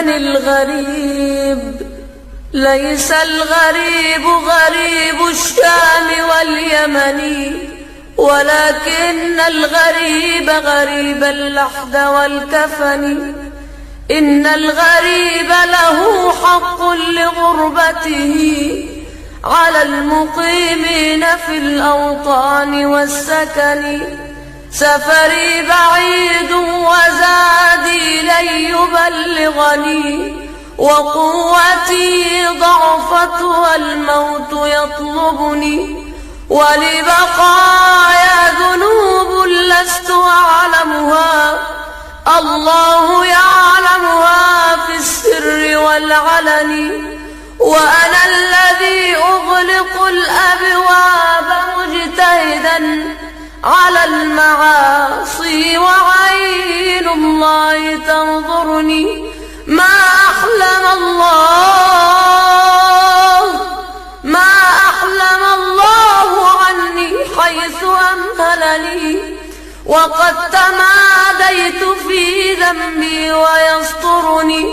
من الغريب؟ ليس الغريب غريب الشام واليمن، ولكن الغريب غريب اللحد والكفن. إن الغريب له حق لغربته على المقيمين في الأوطان والسكن. سفري بعيد وزادي لن يبلغني، وقوتي ضعفت والموت يطلبني، ولبقايا ذنوب لست أعلمها، الله يعلمها في السر والعلن. وأنا الذي أغلق الأبواب مجتهدا على المعاصي، وعين الله تنظرني. ما أحلم الله عني حيث أمهلني، وقد تماديت في ذنبي ويسترني.